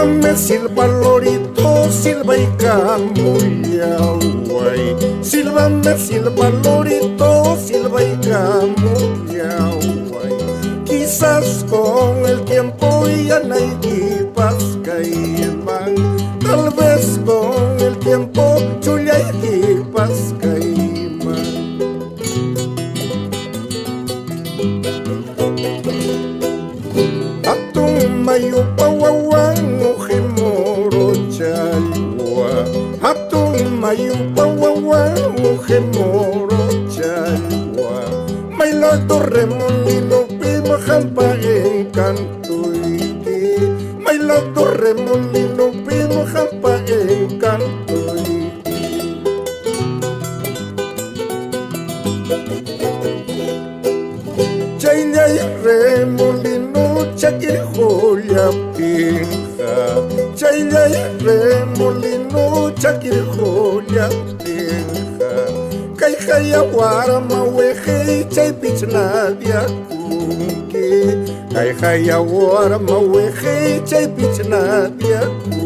Silbame, silba lorito, silba y camullauay. Silbame, silba lorito, silba y camullauay. Quizás con el tiempo ya no hay pascaiman. Tal vez con el tiempo chulia y pascaiman. Atun mayu pawawan ujimoro chalwa. Atun mayu pawawan ujimoro chalwa. Maila torremolino pima jampa encantoiti. Maila torremolino pima jampa encantoiti. Chaylay remolino chakir joya pinja. Chaylay remolino chakir joya pinja. Kay kaya warma weje chay pichnadia kunki. Kay kaya warma weje chay pichnadia kunki.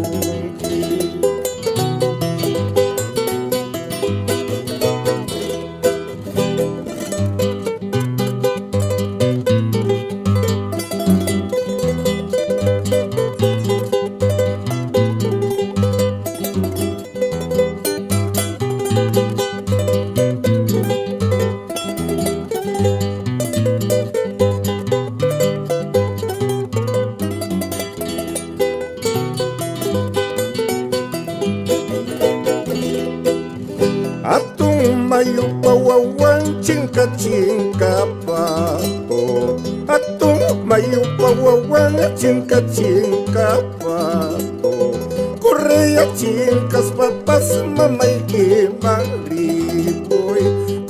Atun mayu pawawan cingka cingka pato. Atun mayu pawawan cingka cingka pato. Korea cingkas papas mamay kimaliboy.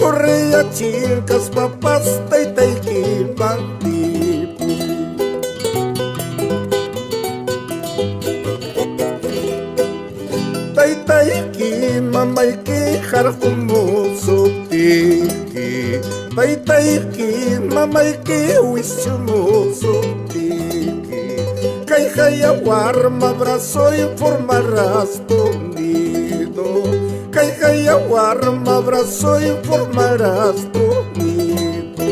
Korea cingkas papas tay tay kimaliboy. Tay tay kimamay harkumuso tiki. Tay tay ki mamay ki wisumuso tiki. Kay kaya warma brazo y formarás tu nido. Kay kaya warma brazo y formarás tu nido.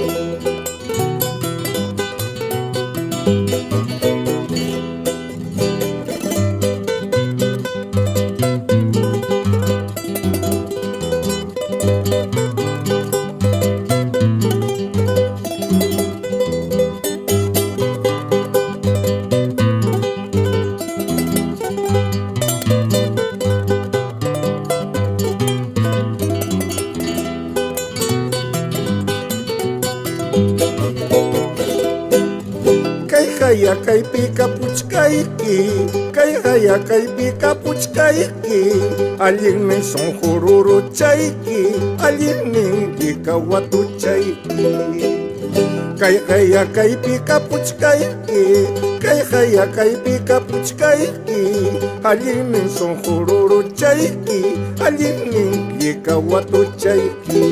Kaya kay pika puchkaiki. Kaya kay pika puchkaiki. Alin ning song hururu chaiki. Alin ning ikawatu chaiki. Kaya kay pika puchkaiki. Kaya kay pika puchkaiki. Alin ning song hururu chaiki. Alin ning ikawatu chaiki.